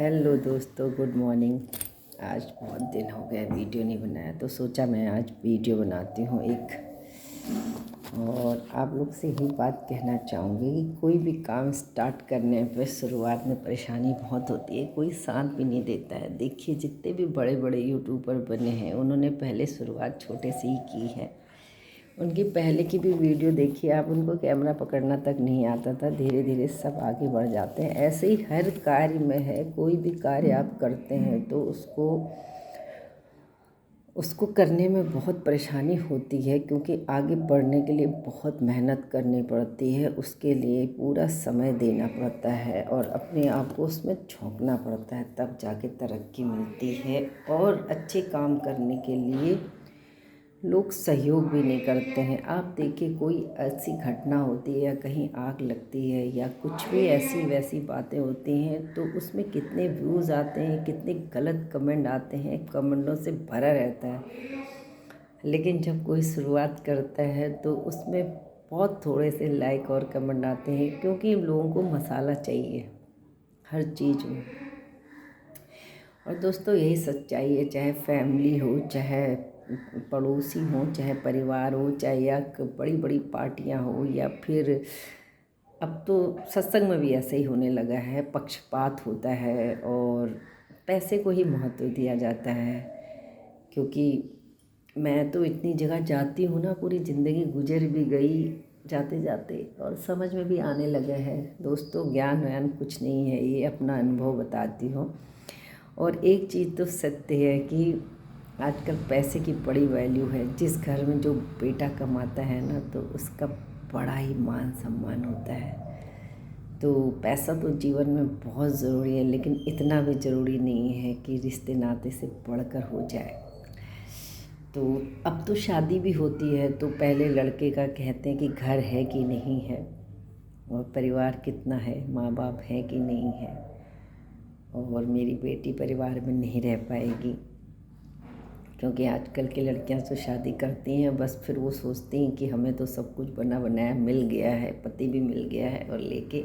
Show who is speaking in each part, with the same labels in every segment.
Speaker 1: Hello दोस्तों, good morning. आज बहुत दिन हो गए वीडियो नहीं बनाया, तो सोचा मैं आज वीडियो बनाती हूँ एक। और आप लोग से ही बात कहना चाहूँगी कि कोई भी काम स्टार्ट करने पे शुरुआत में परेशानी बहुत होती है, कोई साथ भी नहीं देता है। देखिए, जितने भी बड़े बड़े यूट्यूबर बने हैं उन्होंने पहले शुरुआत छोटे से ही की है। उनकी पहले की भी वीडियो देखिए आप, उनको कैमरा पकड़ना तक नहीं आता था। धीरे धीरे सब आगे बढ़ जाते हैं। ऐसे ही हर कार्य में है, कोई भी कार्य आप करते हैं तो उसको करने में बहुत परेशानी होती है, क्योंकि आगे बढ़ने के लिए बहुत मेहनत करनी पड़ती है। उसके लिए पूरा समय देना पड़ता है और अपने आप को उसमें झोंकना पड़ता है, तब जाके तरक्की मिलती है। और अच्छे काम करने के लिए लोग सहयोग भी नहीं करते हैं। आप देखिए, कोई ऐसी घटना होती है या कहीं आग लगती है या कुछ भी ऐसी वैसी बातें होती हैं, तो उसमें कितने व्यूज़ आते हैं, कितने गलत कमेंट आते हैं, कमेंटों से भरा रहता है। लेकिन जब कोई शुरुआत करता है तो उसमें बहुत थोड़े से लाइक और कमेंट आते हैं, क्योंकि लोगों को मसाला चाहिए हर चीज़ में। और दोस्तों, यही सच्चाई है, चाहे फैमिली हो, चाहे पड़ोसी हो, चाहे परिवार हो, चाहे या बड़ी बड़ी पार्टियां हो, या फिर अब तो सत्संग में भी ऐसे ही होने लगा है। पक्षपात होता है और पैसे को ही महत्व दिया जाता है। क्योंकि मैं तो इतनी जगह जाती हूँ ना, पूरी ज़िंदगी गुजर भी गई जाते जाते, और समझ में भी आने लगा है। दोस्तों, ज्ञान व्यान कुछ नहीं है, ये अपना अनुभव बताती हूँ। और एक चीज़ तो सत्य है कि आजकल पैसे की बड़ी वैल्यू है। जिस घर में जो बेटा कमाता है ना, तो उसका बड़ा ही मान सम्मान होता है। तो पैसा तो जीवन में बहुत ज़रूरी है, लेकिन इतना भी ज़रूरी नहीं है कि रिश्ते नाते से बढ़कर हो जाए। तो अब तो शादी भी होती है तो पहले लड़के का कहते हैं कि घर है कि नहीं है, और परिवार कितना है, माँ बाप है कि नहीं है, और मेरी बेटी परिवार में नहीं रह पाएगी। क्योंकि आजकल की लड़कियां तो शादी करती हैं, बस फिर वो सोचती हैं कि हमें तो सब कुछ बना बनाया मिल गया है, पति भी मिल गया है, और लेके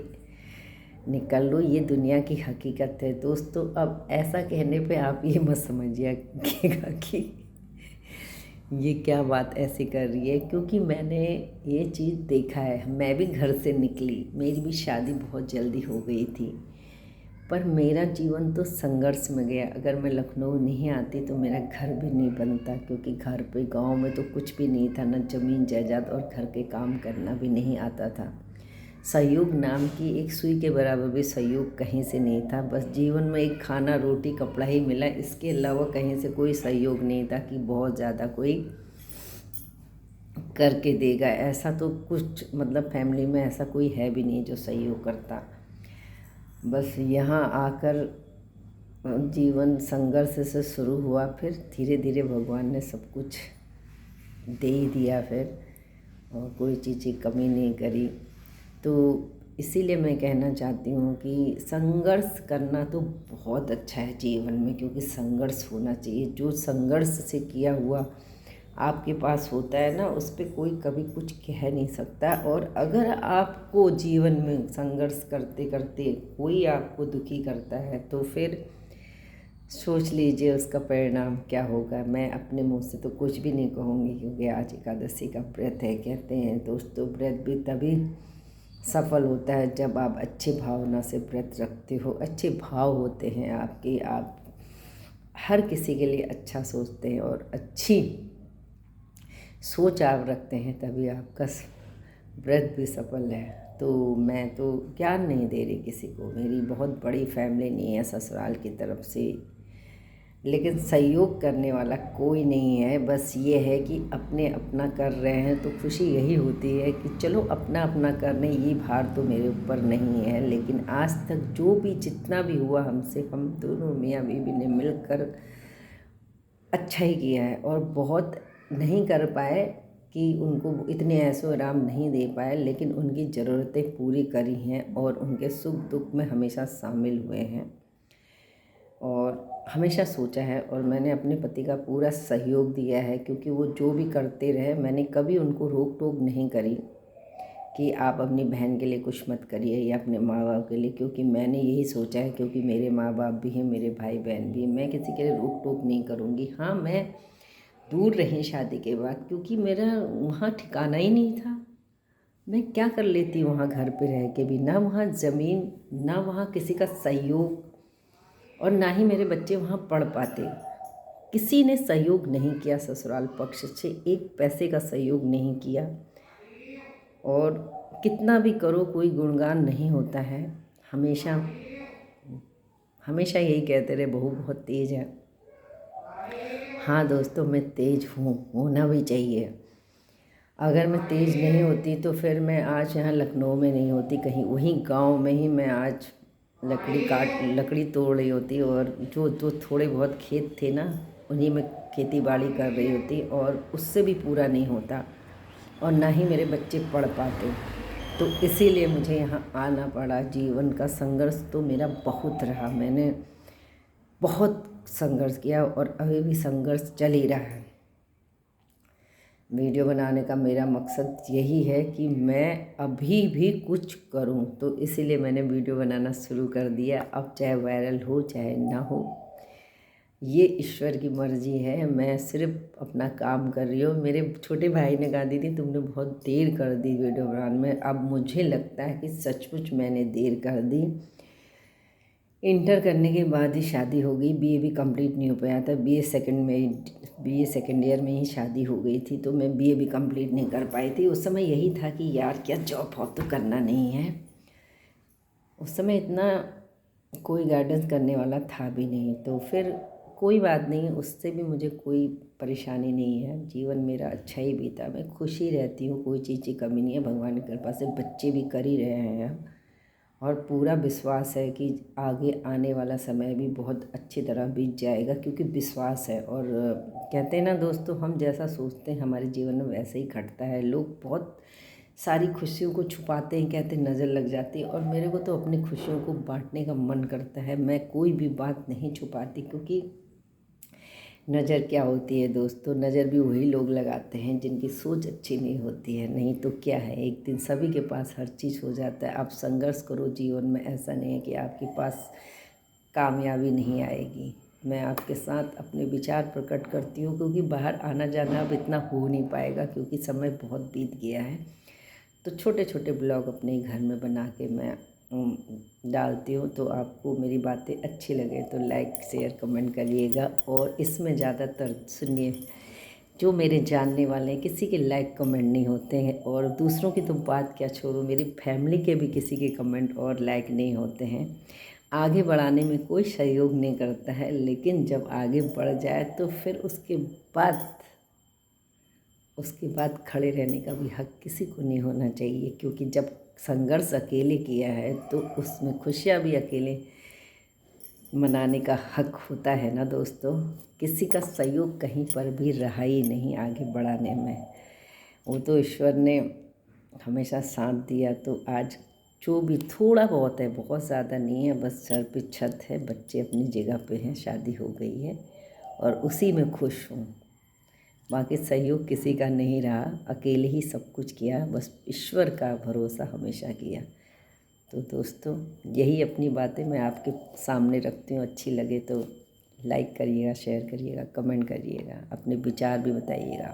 Speaker 1: निकल लो। ये दुनिया की हकीकत है दोस्तों। अब ऐसा कहने पे आप ये मत समझिएगा कि ये क्या बात ऐसी कर रही है, क्योंकि मैंने ये चीज़ देखा है। मैं भी घर से निकली, मेरी भी शादी बहुत जल्दी हो गई थी, पर मेरा जीवन तो संघर्ष में गया। अगर मैं लखनऊ नहीं आती तो मेरा घर भी नहीं बनता, क्योंकि घर पे गांव में तो कुछ भी नहीं था, न ज़मीन जायदाद, और घर के काम करना भी नहीं आता था। सहयोग नाम की एक सुई के बराबर भी सहयोग कहीं से नहीं था। बस जीवन में एक खाना रोटी कपड़ा ही मिला, इसके अलावा कहीं से कोई सहयोग नहीं था कि बहुत ज़्यादा कोई करके देगा। ऐसा तो कुछ मतलब फैमिली में ऐसा कोई है भी नहीं जो सहयोग करता। बस यहाँ आकर जीवन संघर्ष से शुरू हुआ, फिर धीरे धीरे भगवान ने सब कुछ दे ही दिया फिर, और कोई चीज़ की कमी नहीं करी। तो इसीलिए मैं कहना चाहती हूँ कि संघर्ष करना तो बहुत अच्छा है जीवन में, क्योंकि संघर्ष होना चाहिए। जो संघर्ष से किया हुआ आपके पास होता है ना, उस पर कोई कभी कुछ कह नहीं सकता। और अगर आपको जीवन में संघर्ष करते करते कोई आपको दुखी करता है, तो फिर सोच लीजिए उसका परिणाम क्या होगा। मैं अपने मुंह से तो कुछ भी नहीं कहूँगी, क्योंकि आज एकादशी का व्रत है। कहते हैं दोस्तों, व्रत भी तभी सफल होता है जब आप अच्छे भावना से व्रत रखते हो। अच्छे भाव होते हैं आपके, आप हर किसी के लिए अच्छा सोचते हैं और अच्छी सोच आप रखते हैं, तभी आपका व्रत भी सफल है। तो मैं तो ज्ञान नहीं दे रही किसी को, मेरी बहुत बड़ी फैमिली नहीं है ससुराल की तरफ से, लेकिन सहयोग करने वाला कोई नहीं है। बस ये है कि अपने अपना कर रहे हैं तो खुशी यही होती है कि चलो अपना अपना कर रहे हैं, ये भार तो मेरे ऊपर नहीं है। लेकिन आज तक जो भी जितना भी हुआ हमसे, हम दोनों मियाँ बीवी ने मिलकर अच्छा ही किया है। और बहुत नहीं कर पाए कि उनको इतने ऐशो आराम नहीं दे पाए, लेकिन उनकी ज़रूरतें पूरी करी हैं और उनके सुख दुख में हमेशा शामिल हुए हैं और हमेशा सोचा है। और मैंने अपने पति का पूरा सहयोग दिया है, क्योंकि वो जो भी करते रहे, मैंने कभी उनको रोक टोक नहीं करी कि आप अपनी बहन के लिए कुछ मत करिए या अपने माँ बाप के लिए, क्योंकि मैंने यही सोचा है, क्योंकि मेरे माँ बाप भी हैं, मेरे भाई बहन भी हैं, मैं किसी के लिए रोक टोक नहीं करूँगी। हाँ, मैं दूर रही शादी के बाद, क्योंकि मेरा वहाँ ठिकाना ही नहीं था। मैं क्या कर लेती वहाँ घर पे रह के भी, ना वहाँ ज़मीन, ना वहाँ किसी का सहयोग, और ना ही मेरे बच्चे वहाँ पढ़ पाते। किसी ने सहयोग नहीं किया, ससुराल पक्ष से एक पैसे का सहयोग नहीं किया। और कितना भी करो कोई गुणगान नहीं होता है। हमेशा हमेशा यही कहते रहे बहू बहुत तेज़ है। हाँ दोस्तों, मैं तेज़ हूँ, होना भी चाहिए। अगर मैं तेज़ नहीं होती तो फिर मैं आज यहाँ लखनऊ में नहीं होती, कहीं वहीं गांव में ही मैं आज लकड़ी तोड़ रही होती, और जो थोड़े बहुत खेत थे ना, उन्हीं में खेती बाड़ी कर रही होती, और उससे भी पूरा नहीं होता, और ना ही मेरे बच्चे पढ़ पाते। तो इसीलिए मुझे यहाँ आना पड़ा। जीवन का संघर्ष तो मेरा बहुत रहा, मैंने बहुत संघर्ष किया और अभी भी संघर्ष चल ही रहा है। वीडियो बनाने का मेरा मकसद यही है कि मैं अभी भी कुछ करूं, तो इसीलिए मैंने वीडियो बनाना शुरू कर दिया। अब चाहे वायरल हो चाहे ना हो, ये ईश्वर की मर्ज़ी है। मैं सिर्फ अपना काम कर रही हूँ। मेरे छोटे भाई ने कहा दीदी तुमने बहुत देर कर दी वीडियो बनाने में। अब मुझे लगता है कि सचमुच मैंने देर कर दी। इंटर करने के बाद ही शादी हो गई, बीए भी कंप्लीट नहीं हो पाया था। बीए सेकेंड ईयर में ही शादी हो गई थी, तो मैं बीए भी कंप्लीट नहीं कर पाई थी। उस समय यही था कि यार क्या जॉब वॉब तो करना नहीं है। उस समय इतना कोई गाइडेंस करने वाला था भी नहीं, तो फिर कोई बात नहीं, उससे भी मुझे कोई परेशानी नहीं है। जीवन मेरा अच्छा ही बीता, मैं खुश ही रहती हूँ, कोई चीज़ की कमी नहीं है। भगवान की कृपा से बच्चे भी कर ही रहे हैं अब, और पूरा विश्वास है कि आगे आने वाला समय भी बहुत अच्छी तरह बीत जाएगा, क्योंकि विश्वास है। और कहते हैं ना दोस्तों, हम जैसा सोचते हैं हमारे जीवन में वैसे ही घटता है। लोग बहुत सारी खुशियों को छुपाते हैं, कहते हैं नज़र लग जाती है, और मेरे को तो अपनी खुशियों को बांटने का मन करता है। मैं कोई भी बात नहीं छुपाती, क्योंकि नज़र क्या होती है दोस्तों, नज़र भी वही लोग लगाते हैं जिनकी सोच अच्छी नहीं होती है। नहीं तो क्या है, एक दिन सभी के पास हर चीज़ हो जाता है। आप संघर्ष करो जीवन में, ऐसा नहीं है कि आपके पास कामयाबी नहीं आएगी। मैं आपके साथ अपने विचार प्रकट करती हूँ, क्योंकि बाहर आना जाना अब इतना हो नहीं पाएगा, क्योंकि समय बहुत बीत गया है। तो छोटे छोटे ब्लॉग अपने घर में बना के मैं डालती हूँ। तो आपको मेरी बातें अच्छी लगे तो लाइक शेयर कमेंट करिएगा। और इसमें ज़्यादातर सुनिए, जो मेरे जानने वाले हैं किसी के लाइक कमेंट नहीं होते हैं, और दूसरों की तो बात क्या छोड़ो, मेरी फैमिली के भी किसी के कमेंट और लाइक नहीं होते हैं। आगे बढ़ाने में कोई सहयोग नहीं करता है, लेकिन जब आगे बढ़ जाए तो फिर उसके बाद खड़े रहने का भी हक किसी को नहीं होना चाहिए, क्योंकि जब संघर्ष अकेले किया है तो उसमें खुशियाँ भी अकेले मनाने का हक होता है ना दोस्तों। किसी का सहयोग कहीं पर भी रहा ही नहीं आगे बढ़ाने में। वो तो ईश्वर ने हमेशा साथ दिया, तो आज जो भी थोड़ा बहुत है, बहुत ज़्यादा नहीं है, बस सर पे छत है, बच्चे अपनी जगह पे हैं, शादी हो गई है, और उसी में खुश हूँ। बाकी सहयोग किसी का नहीं रहा, अकेले ही सब कुछ किया, बस ईश्वर का भरोसा हमेशा किया। तो दोस्तों, यही अपनी बातें मैं आपके सामने रखती हूँ। अच्छी लगे तो लाइक करिएगा, शेयर करिएगा, कमेंट करिएगा, अपने विचार भी बताइएगा।